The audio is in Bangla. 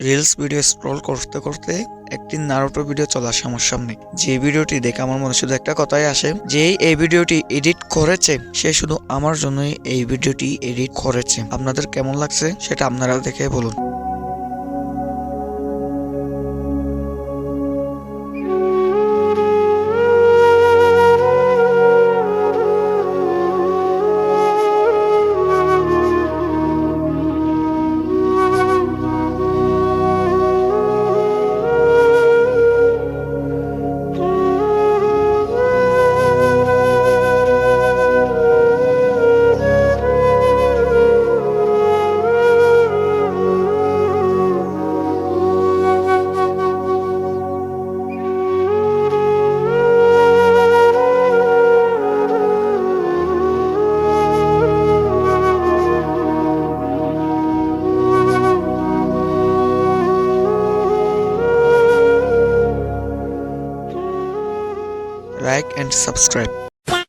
রিলস ভিডিও স্ক্রল করতে করতে একটি নারুটো ভিডিও চলে আসে আমার সামনে। যে ভিডিওটি দেখে আমার মনে শুধু একটা কথাই আসে, যে এই ভিডিওটি এডিট করেছে সে শুধু আমার জন্যই এই ভিডিওটি এডিট করেছে। আপনাদের কেমন লাগছে সেটা আপনারা দেখে বলুন। Like and subscribe.